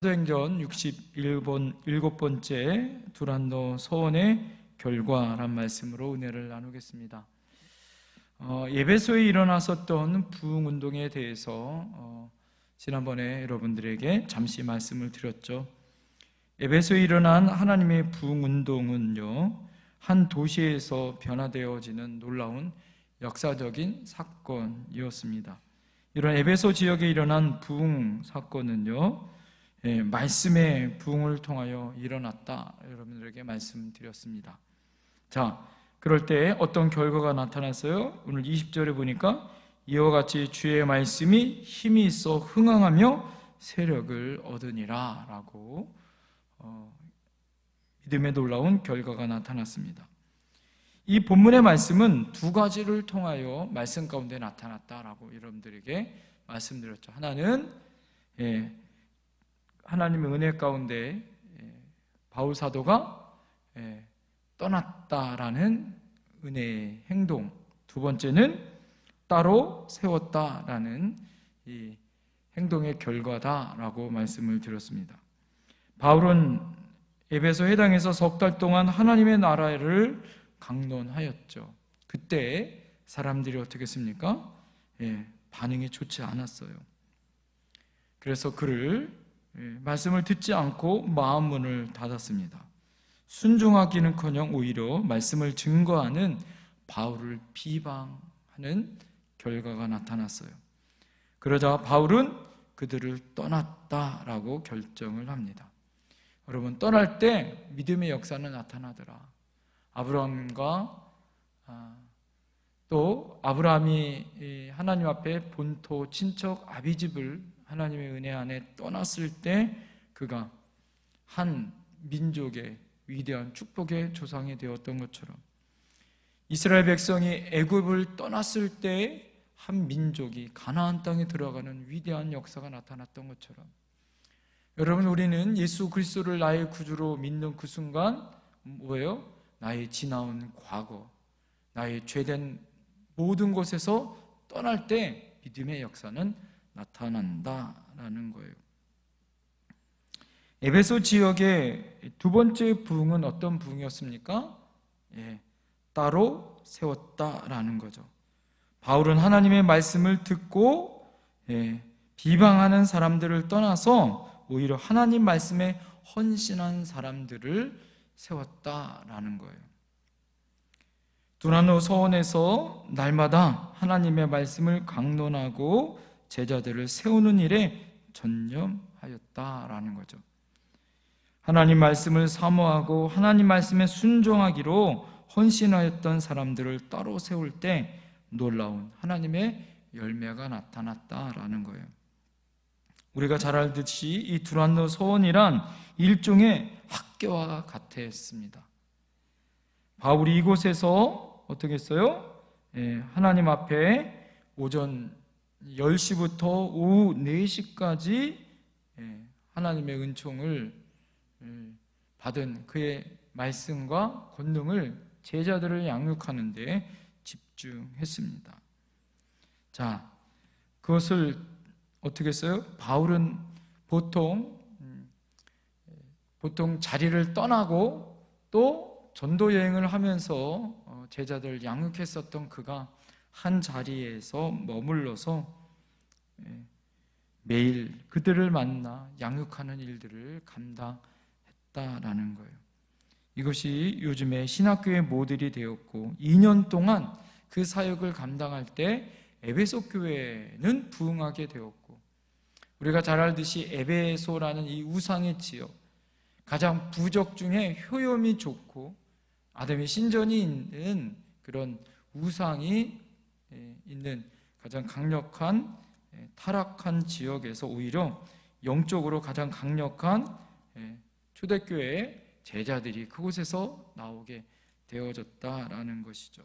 사도행전 67번째 두란노 서원의 결과란 말씀으로 은혜를 나누겠습니다. 에베소에 일어났었던 부흥운동에 대해서 지난번에 여러분들에게 잠시 말씀을 드렸죠. 에베소에 일어난 하나님의 부흥운동은요, 한 도시에서 변화되어지는 놀라운 역사적인 사건이었습니다. 이런 에베소 지역에 일어난 부흥 사건은요, 말씀의 부흥을 통하여 일어났다, 여러분들에게 말씀드렸습니다. 자, 그럴 때 어떤 결과가 나타났어요? 오늘 20절에 보니까 이와 같이 주의 말씀이 힘이 있어 흥황하며 세력을 얻으니라 라고 믿음의 놀라운 결과가 나타났습니다. 이 본문의 말씀은 두 가지를 통하여 말씀 가운데 나타났다라고 여러분들에게 말씀드렸죠. 하나는 하나님의 은혜 가운데 바울 사도가 떠났다라는 은혜의 행동, 두 번째는 따로 세웠다라는 이 행동의 결과다라고 말씀을 드렸습니다. 바울은 에베소 회당에서 석 달 동안 하나님의 나라를 강론하였죠. 그때 사람들이 어떻게 했습니까? 반응이 좋지 않았어요. 그래서 그를 말씀을 듣지 않고 마음 문을 닫았습니다. 순종하기는커녕 오히려 말씀을 증거하는 바울을 비방하는 결과가 나타났어요. 그러자 바울은 그들을 떠났다라고 결정을 합니다. 여러분, 떠날 때 믿음의 역사는 나타나더라. 아브라함과 또 아브라함이 하나님 앞에 본토 친척 아비집을 하나님의 은혜 안에 떠났을 때 그가 한 민족의 위대한 축복의 조상이 되었던 것처럼, 이스라엘 백성이 애굽을 떠났을 때 한 민족이 가나안 땅에 들어가는 위대한 역사가 나타났던 것처럼, 여러분, 우리는 예수 그리스도를 나의 구주로 믿는 그 순간 뭐예요? 나의 지나온 과거, 나의 죄된 모든 곳에서 떠날 때 믿음의 역사는 나타난다라는 거예요. 에베소 지역의 두 번째 부흥은 어떤 부흥이었습니까? 따로 세웠다라는 거죠. 바울은 하나님의 말씀을 듣고 비방하는 사람들을 떠나서 오히려 하나님 말씀에 헌신한 사람들을 세웠다라는 거예요. 두란노 서원에서 날마다 하나님의 말씀을 강론하고 제자들을 세우는 일에 전념하였다라는 거죠. 하나님 말씀을 사모하고 하나님 말씀에 순종하기로 헌신하였던 사람들을 따로 세울 때 놀라운 하나님의 열매가 나타났다라는 거예요. 우리가 잘 알듯이 이 두란노 서원이란 일종의 학교와 같았습니다. 바울이 이곳에서 어떻게 했어요? 하나님 앞에 오전 10시부터 오후 4시까지 하나님의 은총을 받은 그의 말씀과 권능을 제자들을 양육하는 데 집중했습니다. 자, 그것을 어떻게 했어요? 바울은 보통 자리를 떠나고 또 전도 여행을 하면서 제자들 양육했었던 그가 한 자리에서 머물러서 매일 그들을 만나 양육하는 일들을 감당했다라는 거예요. 이것이 요즘의 신학교의 모델이 되었고, 2년 동안 그 사역을 감당할 때 에베소 교회는 부흥하게 되었고, 우리가 잘 알듯이 에베소라는 이 우상의 지역, 가장 부족 중에 효염이 좋고 아담의 신전이 있는 그런 우상이 있는 가장 강력한 타락한 지역에서 오히려 영적으로 가장 강력한 초대교회의 제자들이 그곳에서 나오게 되어졌다라는 것이죠.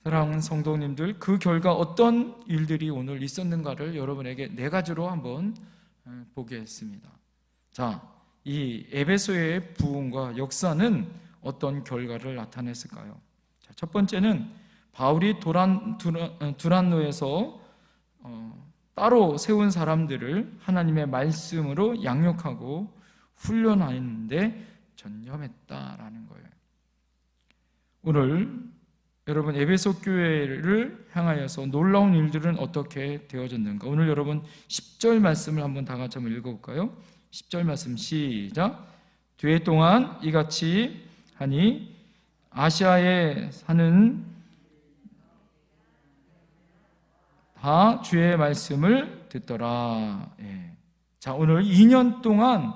사랑하는 성도님들, 그 결과 어떤 일들이 오늘 있었는가를 여러분에게 4가지로 한번 보겠습니다. 자, 이 에베소의 부흥과 역사는 어떤 결과를 나타냈을까요? 자, 첫 번째는 바울이 두란노에서 따로 세운 사람들을 하나님의 말씀으로 양육하고 훈련하는데 전념했다라는 거예요. 오늘 여러분 에베소 교회를 향하여서 놀라운 일들은 어떻게 되어졌는가? 오늘 여러분 10절 말씀을 한번 다 같이 한번 읽어볼까요? 10절 말씀 시작. 뒤에 동안 이같이 하니 아시아에 사는 다 주의 말씀을 듣더라. 예. 자, 오늘 2년 동안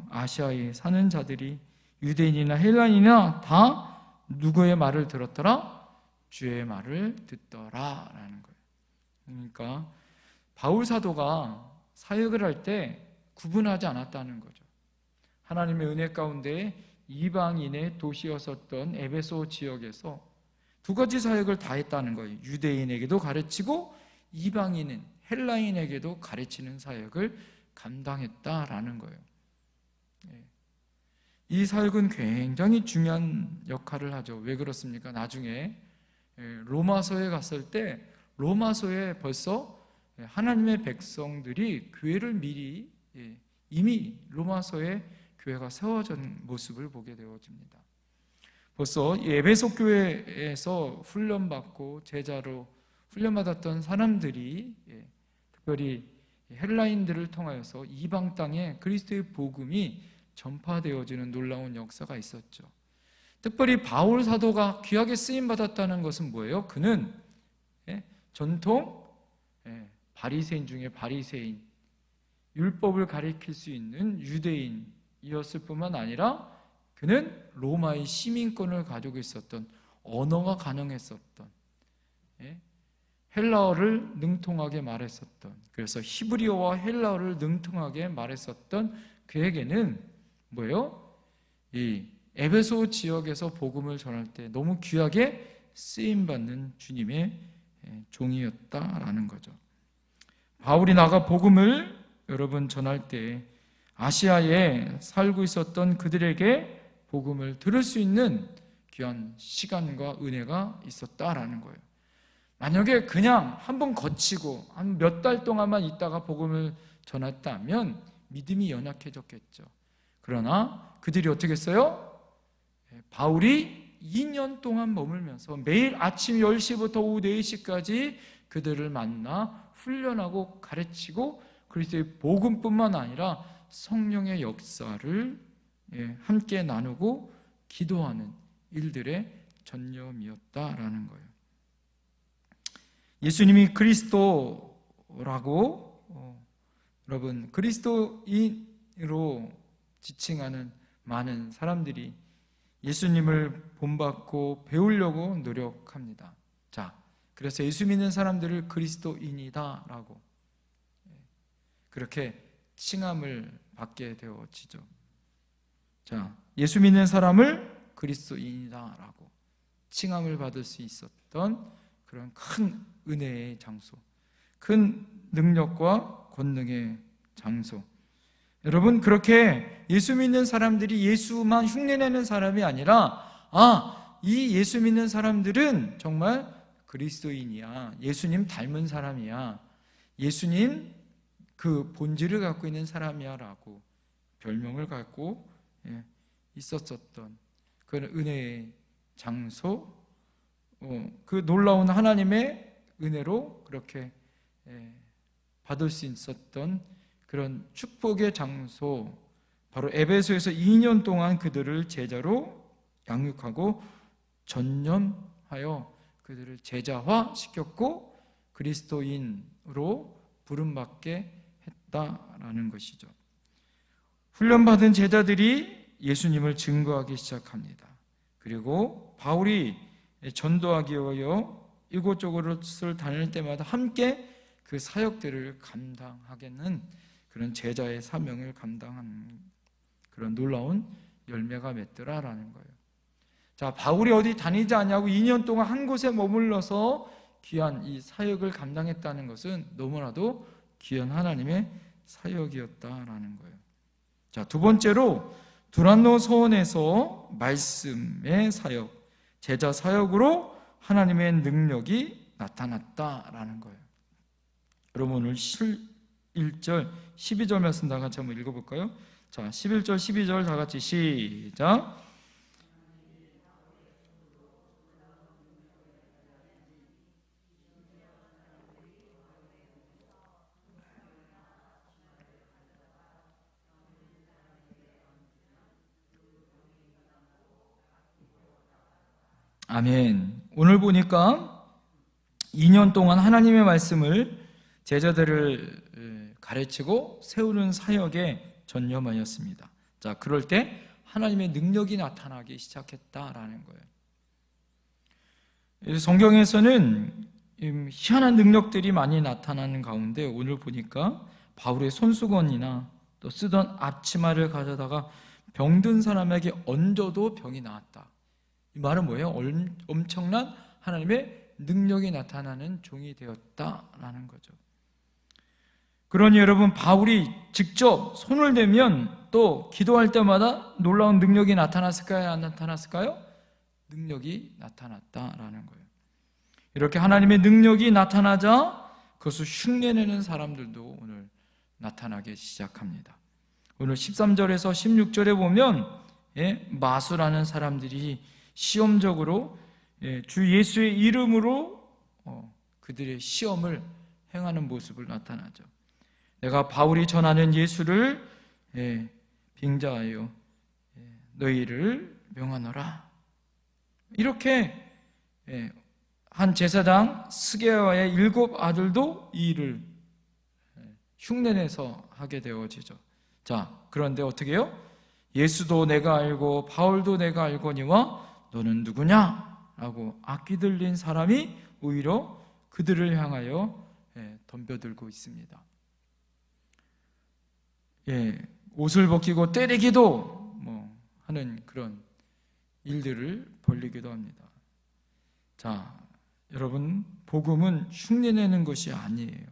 아시아에 사는 자들이 유대인이나 헬라인이나 다 누구의 말을 들었더라? 주의 말을 듣더라라는 거예요. 그러니까 바울 사도가 사역을 할 때 구분하지 않았다는 거죠. 하나님의 은혜 가운데 이방인의 도시였었던 에베소 지역에서 두 가지 사역을 다 했다는 거예요. 유대인에게도 가르치고 이방인은 헬라인에게도 가르치는 사역을 감당했다라는 거예요. 이 사역은 굉장히 중요한 역할을 하죠. 왜 그렇습니까? 나중에 로마서에 갔을 때 로마서에 벌써 하나님의 백성들이 교회를 미리 이미 로마서에 교회가 세워진 모습을 보게 되어집니다. 벌써 에베소 교회에서 훈련받고 제자로 훈련받았던 사람들이 특별히 헬라인들을 통하여서 이방 땅에 그리스도의 복음이 전파되어지는 놀라운 역사가 있었죠. 특별히 바울 사도가 귀하게 쓰임받았다는 것은 뭐예요? 그는 전통 바리새인 중에 바리새인, 율법을 가리킬 수 있는 유대인이었을 뿐만 아니라 그는 로마의 시민권을 가지고 있었던, 언어가 가능했었던, 헬라어를 능통하게 말했었던, 그래서 히브리어와 헬라어를 능통하게 말했었던 그에게는 뭐예요? 이 에베소 지역에서 복음을 전할 때 너무 귀하게 쓰임받는 주님의 종이었다라는 거죠. 바울이 나가 복음을 여러분 전할 때 아시아에 살고 있었던 그들에게 복음을 들을 수 있는 귀한 시간과 은혜가 있었다라는 거예요. 만약에 그냥 한번 거치고 한 몇 달 동안만 있다가 복음을 전했다면 믿음이 연약해졌겠죠. 그러나 그들이 어떻게 했어요? 바울이 2년 동안 머물면서 매일 아침 10시부터 오후 4시까지 그들을 만나 훈련하고 가르치고 그리스도의 복음뿐만 아니라 성령의 역사를 함께 나누고 기도하는 일들의 전념이었다라는 거예요. 예수님이 그리스도라고 여러분 그리스도인으로 지칭하는 많은 사람들이 예수님을 본받고 배우려고 노력합니다. 자, 그래서 예수 믿는 사람들을 그리스도인이다라고 그렇게 칭함을 받게 되어지죠. 자, 예수 믿는 사람을 그리스도인이다라고 칭함을 받을 수 있었던 그런 큰 은혜의 장소, 큰 능력과 권능의 장소. 여러분, 그렇게 예수 믿는 사람들이 예수만 흉내내는 사람이 아니라 이 예수 믿는 사람들은 정말 그리스도인이야, 예수님 닮은 사람이야, 예수님 그 본질을 갖고 있는 사람이야 라고 별명을 갖고 있었던 그런 은혜의 장소, 그 놀라운 하나님의 은혜로 그렇게 받을 수 있었던 그런 축복의 장소, 바로 에베소에서 2년 동안 그들을 제자로 양육하고 전념하여 그들을 제자화 시켰고 그리스도인으로 부름받게 했다라는 것이죠. 훈련받은 제자들이 예수님을 증거하기 시작합니다. 그리고 바울이 전도하기 위하여 이곳저곳을 다닐 때마다 함께 그 사역들을 감당하겠는 그런 제자의 사명을 감당하는 그런 놀라운 열매가 맺더라라는 거예요. 자, 바울이 어디 다니지 않냐고 2년 동안 한 곳에 머물러서 귀한 이 사역을 감당했다는 것은 너무나도 귀한 하나님의 사역이었다라는 거예요. 자, 두 번째로 두란노 서원에서 말씀의 사역, 제자 사역으로 하나님의 능력이 나타났다라는 거예요. 여러분 오늘 1절 12절 말씀 다 같이 한번 읽어볼까요? 자, 11절 12절 다 같이 시작. 아멘. 오늘 보니까 2년 동안 하나님의 말씀을 제자들을 가르치고 세우는 사역에 전념하였습니다. 자, 그럴 때 하나님의 능력이 나타나기 시작했다라는 거예요. 성경에서는 희한한 능력들이 많이 나타나는 가운데 오늘 보니까 바울의 손수건이나 또 쓰던 앞치마를 가져다가 병든 사람에게 얹어도 병이 나았다. 이 말은 뭐예요? 엄청난 하나님의 능력이 나타나는 종이 되었다라는 거죠. 그러니 여러분, 바울이 직접 손을 대면 또 기도할 때마다 놀라운 능력이 나타났을까요? 안 나타났을까요? 능력이 나타났다라는 거예요. 이렇게 하나님의 능력이 나타나자 그것을 흉내내는 사람들도 오늘 나타나기 시작합니다. 오늘 13절에서 16절에 보면 마수라는 사람들이 시험적으로 주 예수의 이름으로 그들의 시험을 행하는 모습을 나타나죠. 내가 바울이 전하는 예수를 빙자하여 너희를 명하노라. 이렇게 한 제사장 스게와의 7 아들도 이 일을 흉내내서 하게 되어지죠. 자, 그런데 어떻게 해요? 예수도 내가 알고 바울도 내가 알거니와 너는 누구냐? 라고 악기 들린 사람이 오히려 그들을 향하여 덤벼들고 있습니다. 옷을 벗기고 때리기도 하는 그런 일들을 벌이기도 합니다. 자, 여러분, 복음은 흉내내는 것이 아니에요.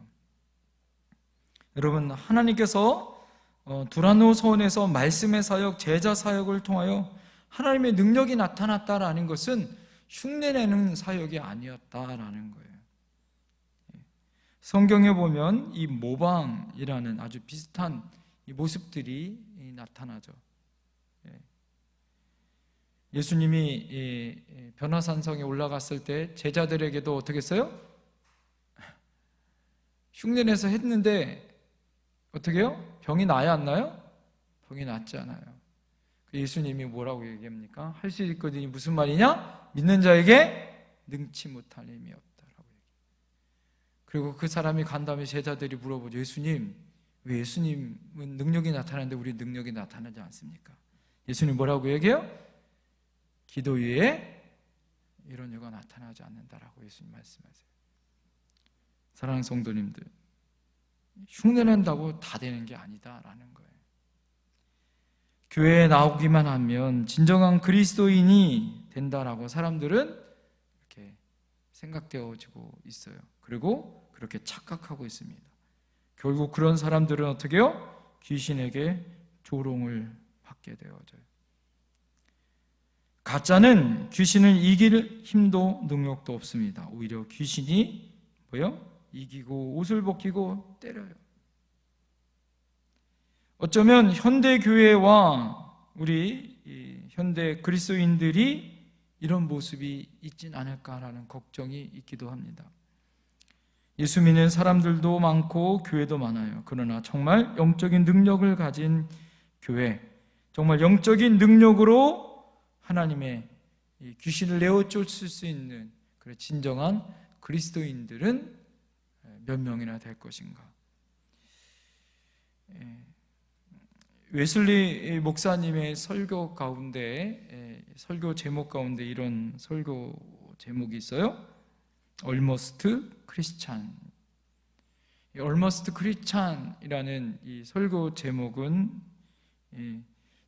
여러분, 하나님께서 두란노 서원에서 말씀의 사역, 제자 사역을 통하여 하나님의 능력이 나타났다라는 것은 흉내내는 사역이 아니었다라는 거예요. 성경에 보면 이 모방이라는 아주 비슷한 이 모습들이 나타나죠. 예수님이 변화산성에 올라갔을 때 제자들에게도 어떻게 했어요? 흉내내서 했는데 어떻게 해요? 병이 나야 안 나요? 병이 낫지 않아요. 예수님이 뭐라고 얘기합니까? 할 수 있거든요. 무슨 말이냐? 믿는 자에게 능치 못할 힘이 없다라고 얘기해요. 그리고 그 사람이 간 다음에 제자들이 물어보죠. 예수님, 왜 예수님은 능력이 나타나는데 우리 능력이 나타나지 않습니까? 예수님 뭐라고 얘기해요? 기도 위에 이런 일가 나타나지 않는다라고 예수님 말씀하세요. 사랑하는 성도님들, 흉내낸다고 다 되는 게 아니다라는 거예요. 교회에 나오기만 하면 진정한 그리스도인이 된다라고 사람들은 이렇게 생각되어지고 있어요. 그리고 그렇게 착각하고 있습니다. 결국 그런 사람들은 어떻게 해요? 귀신에게 조롱을 받게 되어져요. 가짜는 귀신을 이길 힘도 능력도 없습니다. 오히려 귀신이 뭐요? 이기고 옷을 벗기고 때려요. 어쩌면 현대 교회와 우리 현대 그리스도인들이 이런 모습이 있진 않을까라는 걱정이 있기도 합니다. 예수 믿는 사람들도 많고 교회도 많아요. 그러나 정말 영적인 능력을 가진 교회, 정말 영적인 능력으로 하나님의 귀신을 내어 쫓을 수 있는 그런 진정한 그리스도인들은 몇 명이나 될 것인가? 웨슬리 목사님의 설교 가운데, 설교 제목 가운데 이런 설교 제목이 있어요. Almost Christian. Almost Christian이라는 이 설교 제목은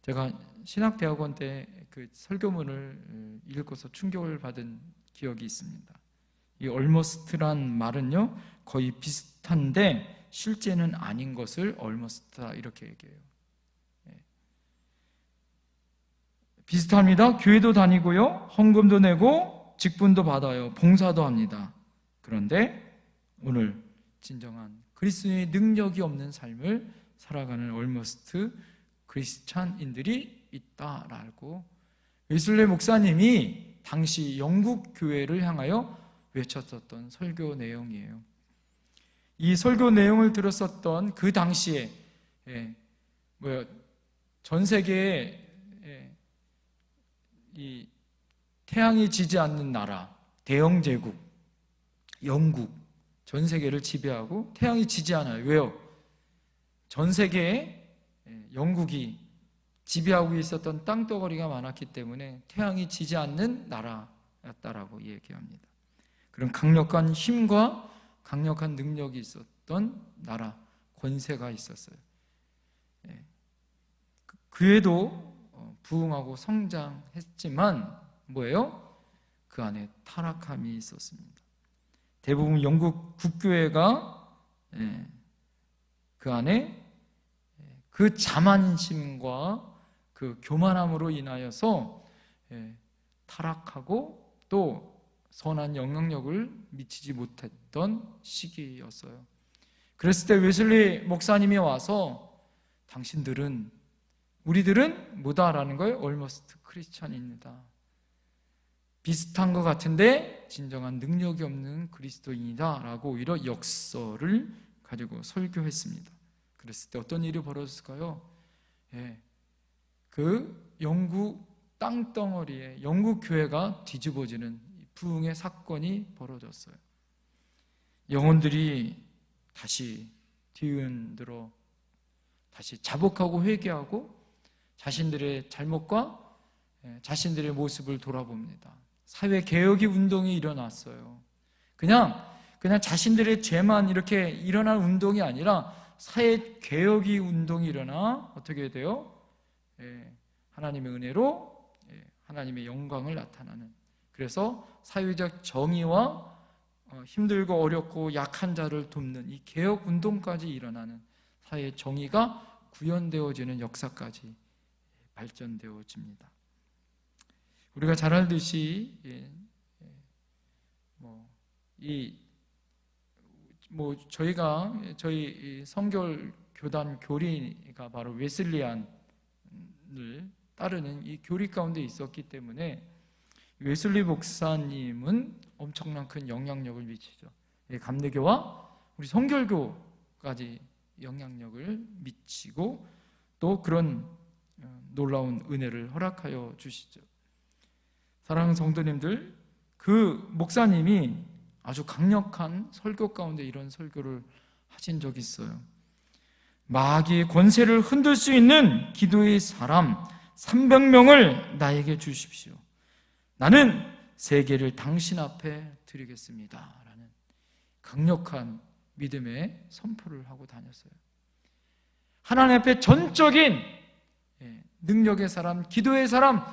제가 신학대학원 때 그 설교문을 읽고서 충격을 받은 기억이 있습니다. 이 almost란 말은요, 거의 비슷한데 실제는 아닌 것을 almost다 이렇게 얘기해요. 비슷합니다. 교회도 다니고요, 헌금도 내고 직분도 받아요, 봉사도 합니다. 그런데 오늘 진정한 그리스도의 능력이 없는 삶을 살아가는 얼머스트 크리스찬인들이 있다라고 웨슬리 목사님이 당시 영국 교회를 향하여 외쳤었던 설교 내용이에요. 이 설교 내용을 들었었던 그 당시에 전 세계에 이 태양이 지지 않는 나라, 대영 제국, 영국, 전 세계를 지배하고 태양이 지지 않아요. 왜요? 전 세계에 영국이 지배하고 있었던 땅덩어리가 많았기 때문에 태양이 지지 않는 나라였다라고 얘기합니다. 그런 강력한 힘과 강력한 능력이 있었던 나라, 권세가 있었어요. 그에도 부흥하고 성장했지만 뭐예요? 그 안에 타락함이 있었습니다. 대부분 영국 국교회가 그 안에 그 자만심과 그 교만함으로 인하여서 타락하고 또 선한 영향력을 미치지 못했던 시기였어요. 그랬을 때 웨슬리 목사님이 와서 당신들은, 우리들은 뭐다라는 거예요? 얼머스트 크리스찬입니다. 비슷한 것 같은데 진정한 능력이 없는 그리스도인이다 라고 오히려 역설을 가지고 설교했습니다. 그랬을 때 어떤 일이 벌어졌을까요? 그 영국 땅덩어리에 영국 교회가 뒤집어지는 부흥의 사건이 벌어졌어요. 영혼들이 다시 뒤흔들어 다시 자복하고 회개하고 자신들의 잘못과 자신들의 모습을 돌아봅니다. 사회 개혁의 운동이 일어났어요. 그냥 자신들의 죄만 이렇게 일어난 운동이 아니라 사회 개혁의 운동이 일어나 어떻게 돼요? 하나님의 은혜로 하나님의 영광을 나타나는, 그래서 사회적 정의와 힘들고 어렵고 약한 자를 돕는 이 개혁 운동까지 일어나는, 사회 정의가 구현되어지는 역사까지 발전되어집니다. 우리가 잘 알듯이 저희 성결 교단 교리가 바로 웨슬리안을 따르는 이 교리 가운데 있었기 때문에 웨슬리 목사님은 엄청난 큰 영향력을 미치죠. 감리교와 우리 성결교까지 영향력을 미치고 또 그런 놀라운 은혜를 허락하여 주시죠. 사랑하는 성도님들, 그 목사님이 아주 강력한 설교 가운데 이런 설교를 하신 적이 있어요. 마귀의 권세를 흔들 수 있는 기도의 사람 300명을 나에게 주십시오. 나는 세계를 당신 앞에 드리겠습니다 라는 강력한 믿음의 선포를 하고 다녔어요. 하나님 앞에 전적인 능력의 사람, 기도의 사람,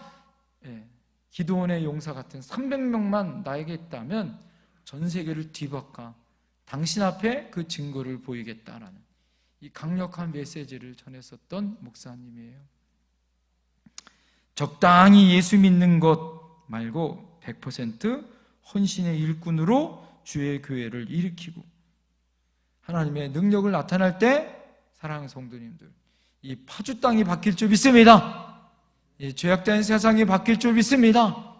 기도원의 용사 같은 300명만 나에게 있다면 전 세계를 뒤바꿔 당신 앞에 그 증거를 보이겠다라는 이 강력한 메시지를 전했었던 목사님이에요. 적당히 예수 믿는 것 말고 100% 헌신의 일꾼으로 주의 교회를 일으키고 하나님의 능력을 나타날 때, 사랑하는 성도님들, 이 파주 땅이 바뀔 줄 믿습니다. 죄악된 세상이 바뀔 줄 믿습니다.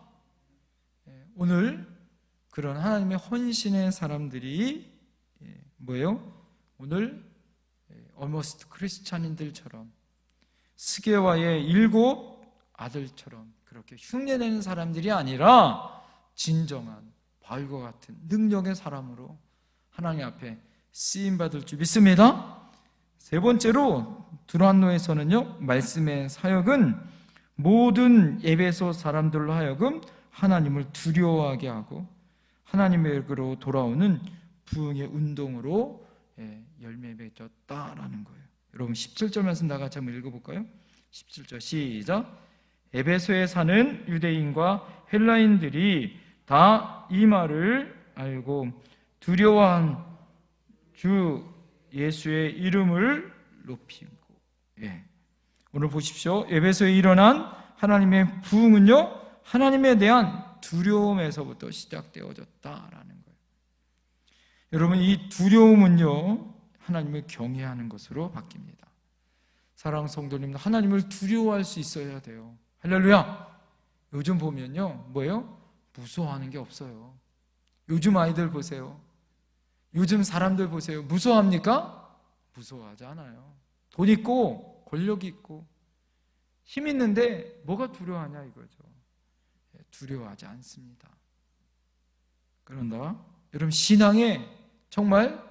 오늘 그런 하나님의 헌신의 사람들이 뭐예요? 오늘 얼머스트 크리스찬인들처럼 스게와의 7 아들처럼 그렇게 흉내내는 사람들이 아니라 진정한 바울과 같은 능력의 사람으로 하나님 앞에 쓰임받을 줄 믿습니다. 세 번째로 두란노에서는요, 말씀의 사역은 모든 에베소 사람들로 하여금 하나님을 두려워하게 하고 하나님에게로 돌아오는 부흥의 운동으로 열매 맺었다라는 거예요. 여러분 17절 말씀 다 같이 한번 읽어볼까요? 17절 시작. 에베소에 사는 유대인과 헬라인들이 다 이 말을 알고 두려워한 주 예수의 이름을 높이고. 오늘 보십시오. 에베소에 일어난 하나님의 부흥은요, 하나님에 대한 두려움에서부터 시작되어졌다라는 거예요. 여러분, 이 두려움은요, 하나님을 경외하는 것으로 바뀝니다. 사랑하는 성도님, 하나님을 두려워할 수 있어야 돼요. 할렐루야. 요즘 보면요, 뭐예요? 무서워하는 게 없어요. 요즘 아이들 보세요. 요즘 사람들 보세요. 무서워합니까? 무서워하지 않아요. 돈 있고 권력 있고 힘 있는데 뭐가 두려워하냐 이거죠. 두려워하지 않습니다. 그런다, 여러분, 신앙에 정말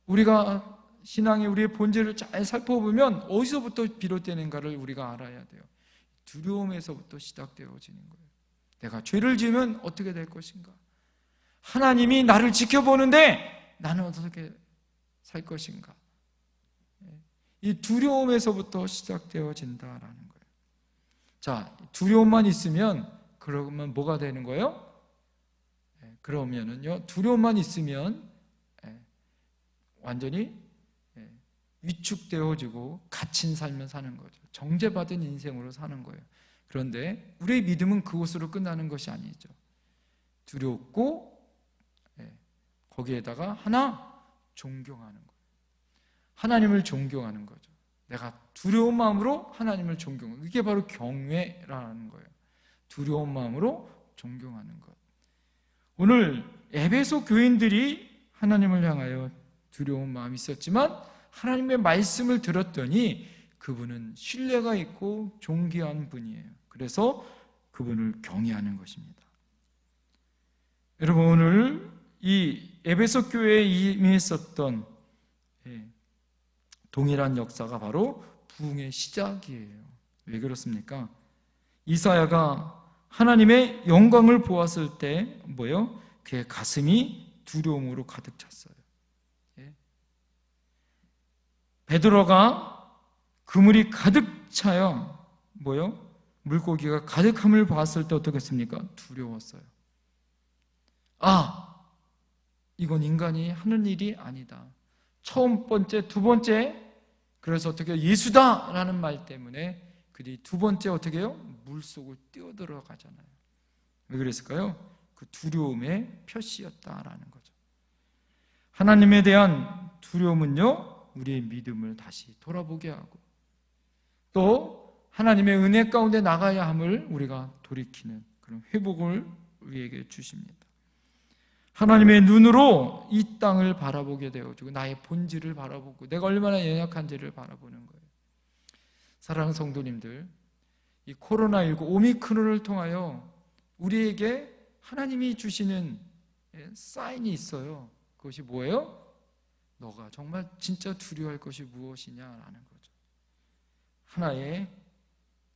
우리가 신앙의 우리의 본질을 잘 살펴보면 어디서부터 비롯되는가를 우리가 알아야 돼요. 두려움에서부터 시작되어지는 거예요. 내가 죄를 지으면 어떻게 될 것인가? 하나님이 나를 지켜보는데 나는 어떻게 살 것인가? 이 두려움에서부터 시작되어진다라는 거예요. 자, 두려움만 있으면 그러면 뭐가 되는 거예요? 그러면은요, 두려움만 있으면 완전히 위축되어지고 갇힌 삶을 사는 거죠. 정죄받은 인생으로 사는 거예요. 그런데 우리의 믿음은 그것으로 끝나는 것이 아니죠. 두렵고 거기에다가 하나 존경하는 거예요. 하나님을 존경하는 거죠. 내가 두려운 마음으로 하나님을 존경하는, 이게 바로 경외라는 거예요. 두려운 마음으로 존경하는 것. 오늘 에베소 교인들이 하나님을 향하여 두려운 마음이 있었지만 하나님의 말씀을 들었더니 그분은 신뢰가 있고 존귀한 분이에요. 그래서 그분을 경외하는 것입니다. 여러분, 오늘 이 에베소 교회에 임했었던 동일한 역사가 바로 부흥의 시작이에요. 왜 그렇습니까? 이사야가 하나님의 영광을 보았을 때 뭐예요? 그의 가슴이 두려움으로 가득 찼어요. 베드로가 그물이 가득 차요. 뭐요? 물고기가 가득함을 봤을 때 어떻겠습니까? 두려웠어요. 아, 이건 인간이 하는 일이 아니다. 처음 번째, 두 번째, 그래서 어떻게 예수다라는 말 때문에 그들이 두 번째 어떻게 해요? 물속을 뛰어들어가잖아요. 왜 그랬을까요? 그 두려움의 표시였다라는 거죠. 하나님에 대한 두려움은요, 우리의 믿음을 다시 돌아보게 하고 또 하나님의 은혜 가운데 나가야 함을 우리가 돌이키는 그런 회복을 우리에게 주십니다. 하나님의 눈으로 이 땅을 바라보게 되어지고 나의 본질을 바라보고 내가 얼마나 연약한지를 바라보는 거예요. 사랑하는 성도님들, 이 코로나19 오미크론을 통하여 우리에게 하나님이 주시는 사인이 있어요. 그것이 뭐예요? 너가 정말 진짜 두려워할 것이 무엇이냐라는 거죠. 하나의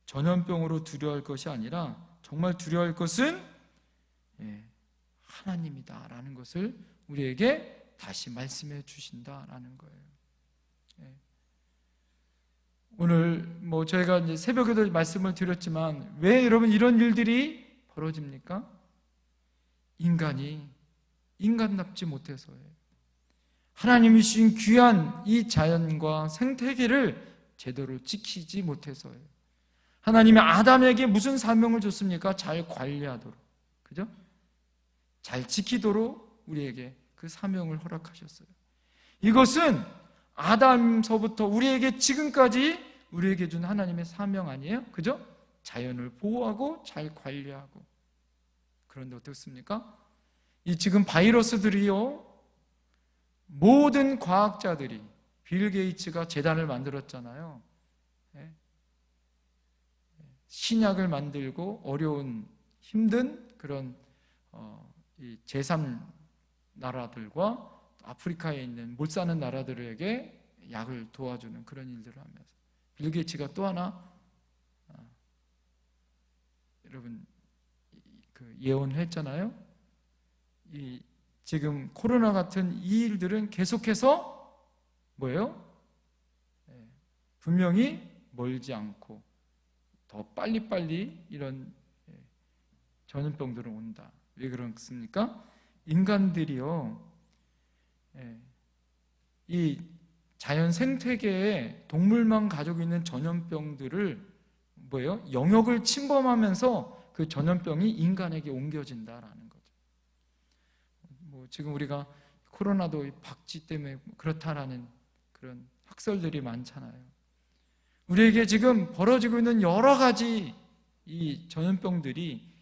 전염병으로 두려워할 것이 아니라 정말 두려워할 것은 하나님이다라는 것을 우리에게 다시 말씀해 주신다라는 거예요. 오늘 저희가 이제 새벽에도 말씀을 드렸지만 왜 여러분 이런 일들이 벌어집니까? 인간이 인간답지 못해서예요. 하나님이 주신 귀한 이 자연과 생태계를 제대로 지키지 못해서예요. 하나님이 아담에게 무슨 사명을 줬습니까? 잘 관리하도록, 그죠? 잘 지키도록 우리에게 그 사명을 허락하셨어요. 이것은 아담서부터 우리에게 지금까지 우리에게 준 하나님의 사명 아니에요? 그죠? 자연을 보호하고 잘 관리하고. 그런데 어떻습니까? 이 지금 바이러스들이요, 모든 과학자들이, 빌 게이츠가 재단을 만들었잖아요. 신약을 만들고 어려운 힘든 그런 이 제3나라들과 아프리카에 있는 못 사는 나라들에게 약을 도와주는 그런 일들을 하면서 빌 게이츠가 또 하나 여러분 그 예언을 했잖아요. 이 지금 코로나 같은 이 일들은 계속해서 뭐예요? 분명히 멀지 않고 더 빨리빨리 이런 전염병들은 온다. 왜 그렇습니까? 인간들이요, 이 자연 생태계에 동물만 가지고 있는 전염병들을 뭐예요? 영역을 침범하면서 그 전염병이 인간에게 옮겨진다라는 거죠. 지금 우리가 코로나도 박쥐 때문에 그렇다라는 그런 학설들이 많잖아요. 우리에게 지금 벌어지고 있는 여러 가지 이 전염병들이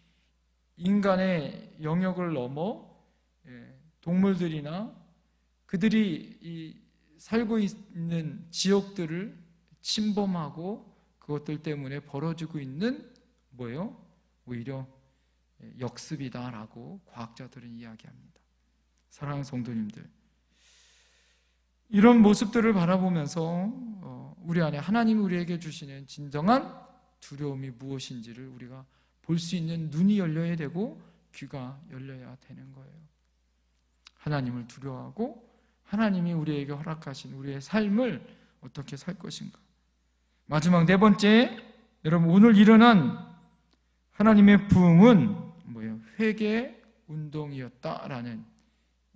인간의 영역을 넘어 동물들이나 그들이 살고 있는 지역들을 침범하고 그것들 때문에 벌어지고 있는 뭐예요? 오히려 역습이다라고 과학자들은 이야기합니다. 사랑하는 성도님들, 이런 모습들을 바라보면서 우리 안에 하나님이 우리에게 주시는 진정한 두려움이 무엇인지를 우리가 볼 수 있는 눈이 열려야 되고 귀가 열려야 되는 거예요. 하나님을 두려워하고 하나님이 우리에게 허락하신 우리의 삶을 어떻게 살 것인가. 마지막 네 번째, 여러분 오늘 일어난 하나님의 부흥은 뭐예요? 회개 운동이었다라는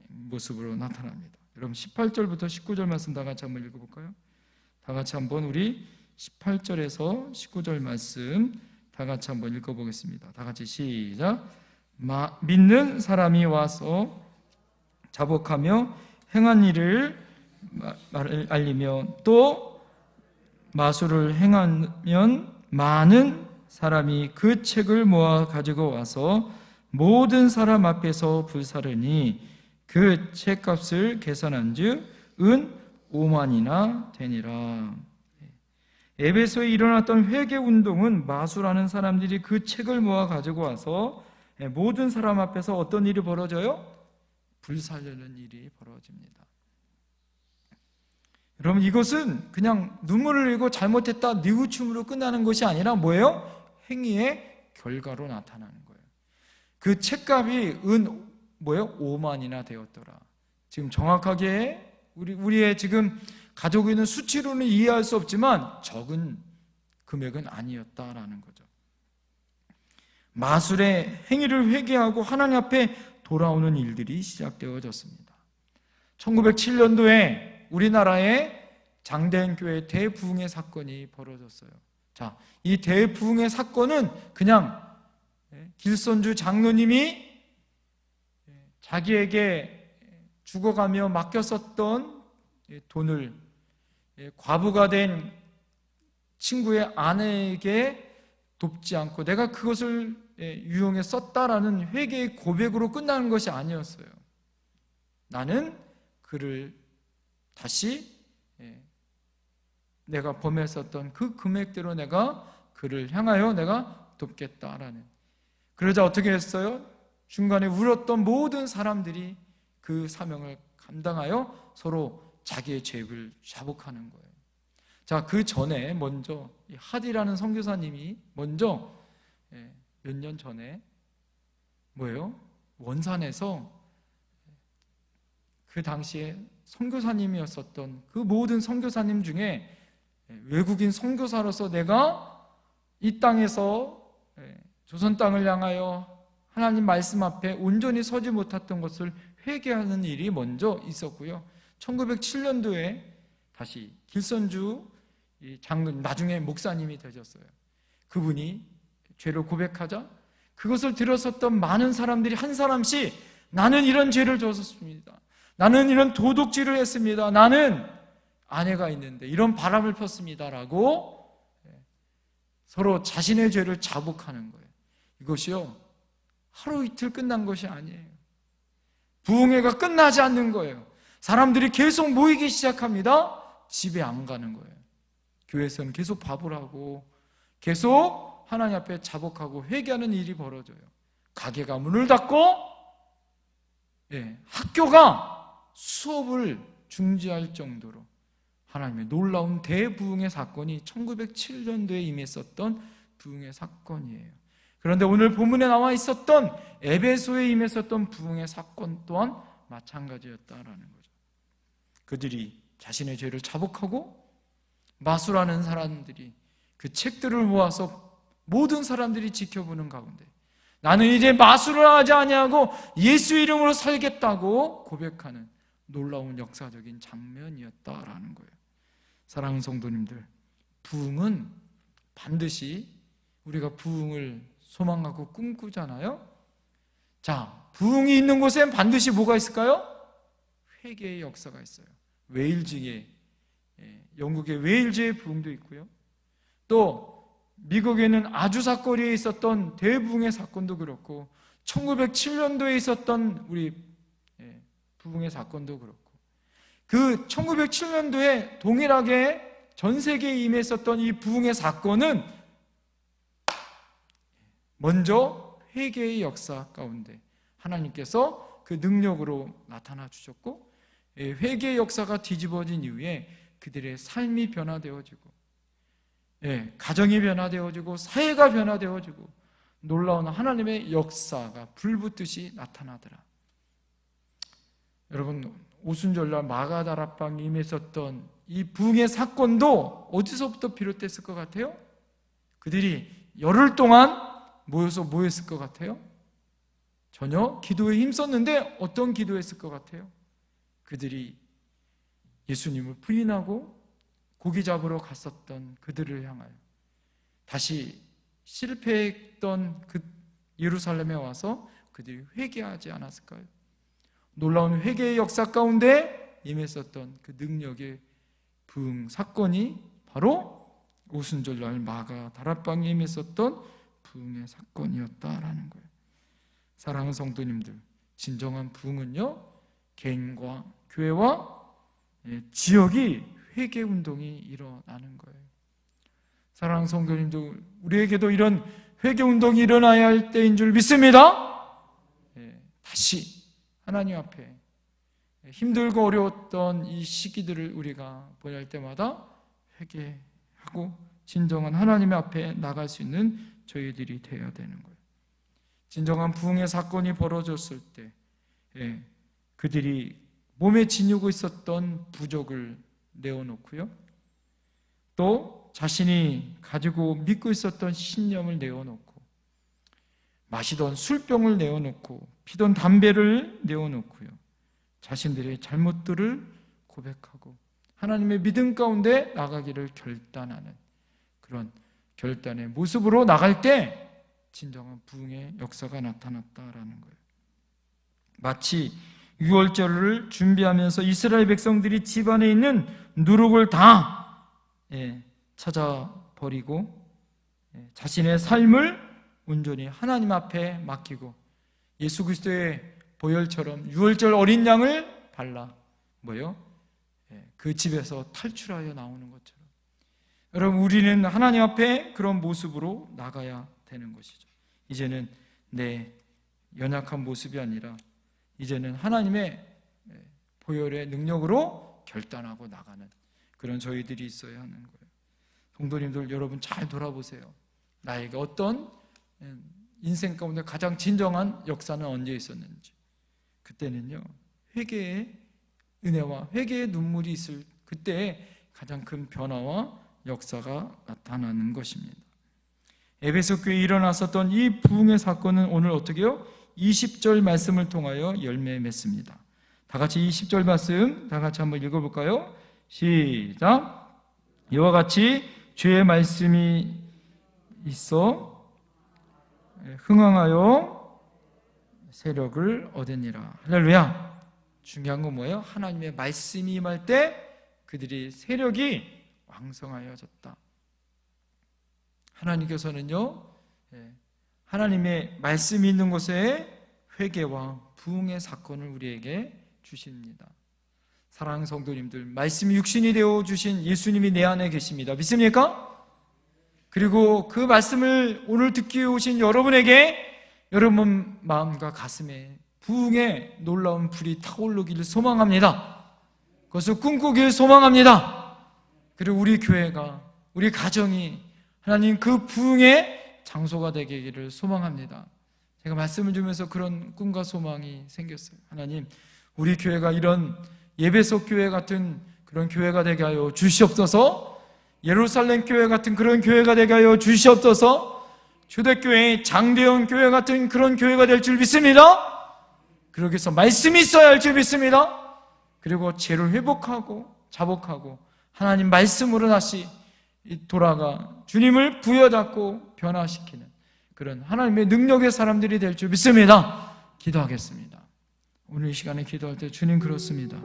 모습으로 나타납니다. 여러분 18절부터 19절 말씀 다 같이 한번 읽어볼까요? 다 같이 한번 우리 18절에서 19절 말씀 다 같이 한번 읽어보겠습니다. 다 같이 시작. 믿는 사람이 와서 자복하며 행한 일을 알리며 또 마술을 행하면 많은 사람이 그 책을 모아 가지고 와서 모든 사람 앞에서 불사르니 그 책값을 계산한즉 은 5만이나 되니라. 에베소에 일어났던 회개 운동은 마술하는 사람들이 그 책을 모아 가지고 와서 모든 사람 앞에서 어떤 일이 벌어져요? 불살르는 일이 벌어집니다. 여러분 이것은 그냥 눈물을 흘리고 잘못했다 뉘우침으로 끝나는 것이 아니라 뭐예요? 행위의 결과로 나타나는 거예요. 그 책값이 은 뭐예요? 5만이나 되었더라. 지금 정확하게 우리의 지금 가지고 있는 수치로는 이해할 수 없지만 적은 금액은 아니었다라는 거죠. 마술의 행위를 회개하고 하나님 앞에 돌아오는 일들이 시작되어졌습니다. 1907년도에 우리나라의 장대현 교회 대부흥의 사건이 벌어졌어요. 자, 이 대부흥의 사건은 그냥 길선주 장로님이 자기에게 죽어가며 맡겼었던 돈을 과부가 된 친구의 아내에게 돕지 않고 내가 그것을 유용해 썼다라는 회개의 고백으로 끝나는 것이 아니었어요. 나는 그를 다시 내가 범했었던 그 금액대로 내가 그를 향하여 내가 돕겠다라는. 그러자 어떻게 했어요? 중간에 울었던 모든 사람들이 그 사명을 감당하여 서로 자기의 죄를 자복하는 거예요. 자, 그 전에 먼저 하디라는 선교사님이 먼저 몇 년 전에 뭐예요? 원산에서 그 당시에 선교사님이었었던 그 모든 선교사님 중에 외국인 선교사로서 내가 이 땅에서 조선 땅을 향하여 하나님 말씀 앞에 온전히 서지 못했던 것을 회개하는 일이 먼저 있었고요. 1907년도에 다시 길선주 장로님, 나중에 목사님이 되셨어요. 그분이 죄를 고백하자 그것을 들었었던 많은 사람들이 한 사람씩 나는 이런 죄를 졌습니다. 나는 이런 도둑질을 했습니다. 나는 아내가 있는데 이런 바람을 폈습니다라고 서로 자신의 죄를 자복하는 거예요. 이것이요, 하루 이틀 끝난 것이 아니에요. 부흥회가 끝나지 않는 거예요. 사람들이 계속 모이기 시작합니다. 집에 안 가는 거예요. 교회에서는 계속 밥을 하고 계속 하나님 앞에 자복하고 회개하는 일이 벌어져요. 가게가 문을 닫고 학교가 수업을 중지할 정도로 하나님의 놀라운 대부흥의 사건이 1907년도에 임했었던 부흥의 사건이에요. 그런데 오늘 본문에 나와 있었던 에베소에 임했었던 부흥의 사건 또한 마찬가지였다라는 거죠. 그들이 자신의 죄를 자복하고 마술하는 사람들이 그 책들을 모아서 모든 사람들이 지켜보는 가운데 나는 이제 마술을 하지 아니하고 예수 이름으로 살겠다고 고백하는 놀라운 역사적인 장면이었다라는 거예요. 사랑하는 성도님들, 부흥은 반드시 우리가 부흥을 소망하고 꿈꾸잖아요. 자, 부흥이 있는 곳엔 반드시 뭐가 있을까요? 회개의 역사가 있어요. 웨일즈에, 영국의 웨일즈의 부흥도 있고요. 또 미국에는 아주 사거리에 있었던 대부흥의 사건도 그렇고 1907년도에 있었던 우리 부흥의 사건도 그렇고 그 1907년도에 동일하게 전 세계에 임했었던 이 부흥의 사건은 먼저 회개의 역사 가운데 하나님께서 그 능력으로 나타나 주셨고 회개의 역사가 뒤집어진 이후에 그들의 삶이 변화되어지고 가정이 변화되어지고 사회가 변화되어지고 놀라운 하나님의 역사가 불붙듯이 나타나더라. 여러분, 오순절날 마가다락방에 임했었던 이 부흥의 사건도 어디서부터 비롯됐을 것 같아요? 그들이 열흘 동안 모여서 뭐 했을 것 같아요? 전혀 기도에 힘썼는데 어떤 기도했을 것 같아요? 그들이 예수님을 부인하고 고기 잡으러 갔었던 그들을 향하여 다시 실패했던 그 예루살렘에 와서 그들이 회개하지 않았을까요? 놀라운 회개의 역사 가운데 임했었던 그 능력의 부흥 사건이 바로 오순절날 마가 다락방에 임했었던 부흥의 사건이었다라는 거예요. 사랑하는 성도님들, 진정한 부흥은요, 개인과 교회와 지역이 회개 운동이 일어나는 거예요. 사랑하는 성도님들, 우리에게도 이런 회개 운동이 일어나야 할 때인 줄 믿습니다. 다시 하나님 앞에 힘들고 어려웠던 이 시기들을 우리가 보낼 때마다 회개하고 진정한 하나님 앞에 나갈 수 있는 저희들이 되어야 되는 거예요. 진정한 부흥의 사건이 벌어졌을 때 그들이 몸에 지니고 있었던 부족을 내어놓고요, 또 자신이 가지고 믿고 있었던 신념을 내어놓고 마시던 술병을 내어놓고 피던 담배를 내어놓고요, 자신들의 잘못들을 고백하고 하나님의 믿음 가운데 나가기를 결단하는 그런 결단의 모습으로 나갈 때 진정한 부흥의 역사가 나타났다라는 거예요. 마치 유월절을 준비하면서 이스라엘 백성들이 집안에 있는 누룩을 다 찾아버리고 자신의 삶을 온전히 하나님 앞에 맡기고 예수 그리스도의 보혈처럼 유월절 어린 양을 발라 그 집에서 탈출하여 나오는 것처럼, 여러분, 우리는 하나님 앞에 그런 모습으로 나가야 되는 것이죠. 이제는 내 연약한 모습이 아니라 이제는 하나님의 보혈의 능력으로 결단하고 나가는 그런 저희들이 있어야 하는 거예요. 성도님들, 여러분 잘 돌아보세요. 나에게 어떤 인생 가운데 가장 진정한 역사는 언제 있었는지. 그때는요, 회개의 은혜와 회개의 눈물이 있을 그때에 가장 큰 변화와 역사가 나타나는 것입니다. 에베소 교회에 일어났었던 이 부흥의 사건은 오늘 어떻게 해요? 20절 말씀을 통하여 열매 맺습니다. 다 같이 20절 말씀 다 같이 한번 읽어볼까요? 시작. 이와 같이 주의 말씀이 있어 흥황하여 세력을 얻으니라. 할렐루야. 중요한 건 뭐예요? 하나님의 말씀이 임할 때 그들이 세력이 왕성하여졌다. 하나님께서는요, 하나님의 말씀이 있는 곳에 회개와 부흥의 사건을 우리에게 주십니다. 사랑하는 성도님들, 말씀이 육신이 되어 주신 예수님이 내 안에 계십니다. 믿습니까? 그리고 그 말씀을 오늘 듣기 오신 여러분에게 여러분 마음과 가슴에 부흥의 놀라운 불이 타오르기를 소망합니다. 그것을 꿈꾸길 소망합니다. 그리고 우리 교회가, 우리 가정이 하나님 그 부흥의 장소가 되기를 소망합니다. 제가 말씀을 주면서 그런 꿈과 소망이 생겼어요. 하나님, 우리 교회가 이런 예배석 교회 같은 그런 교회가 되게 하여 주시옵소서. 예루살렘 교회 같은 그런 교회가 되게 하여 주시옵소서. 초대교회, 장대형 교회 같은 그런 교회가 될 줄 믿습니다. 그러기 위해서 말씀이 있어야 할 줄 믿습니다. 그리고 죄를 회복하고 자복하고 하나님 말씀으로 다시 돌아가 주님을 부여잡고 변화시키는 그런 하나님의 능력의 사람들이 될 줄 믿습니다. 기도하겠습니다. 오늘 이 시간에 기도할 때 주님 그렇습니다.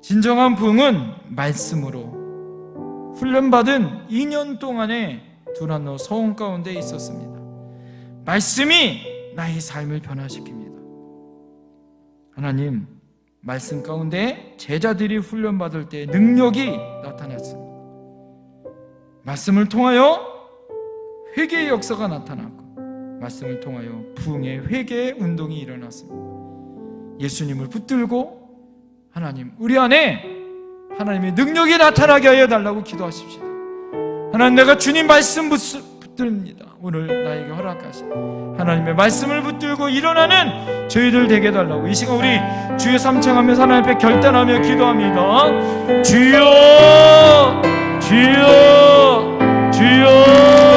진정한 부흥은 말씀으로 훈련받은 2년 동안의 두란노 소원 가운데 있었습니다. 말씀이 나의 삶을 변화시킵니다. 하나님, 말씀 가운데 제자들이 훈련받을 때 능력이 나타났습니다. 말씀을 통하여 회개의 역사가 나타났고, 말씀을 통하여 부흥의 회개의 운동이 일어났습니다. 예수님을 붙들고 하나님, 우리 안에 하나님의 능력이 나타나게 하여 달라고 기도하십시다. 하나님, 내가 주님 말씀 붙듭니다. 오늘 나에게 허락하신 하나님의 말씀을 붙들고 일어나는 저희들 되게 해달라고 이 시간 우리 주의 삼창하면서 하나님 앞에 결단하며 기도합니다. 주여, 주여, 주여.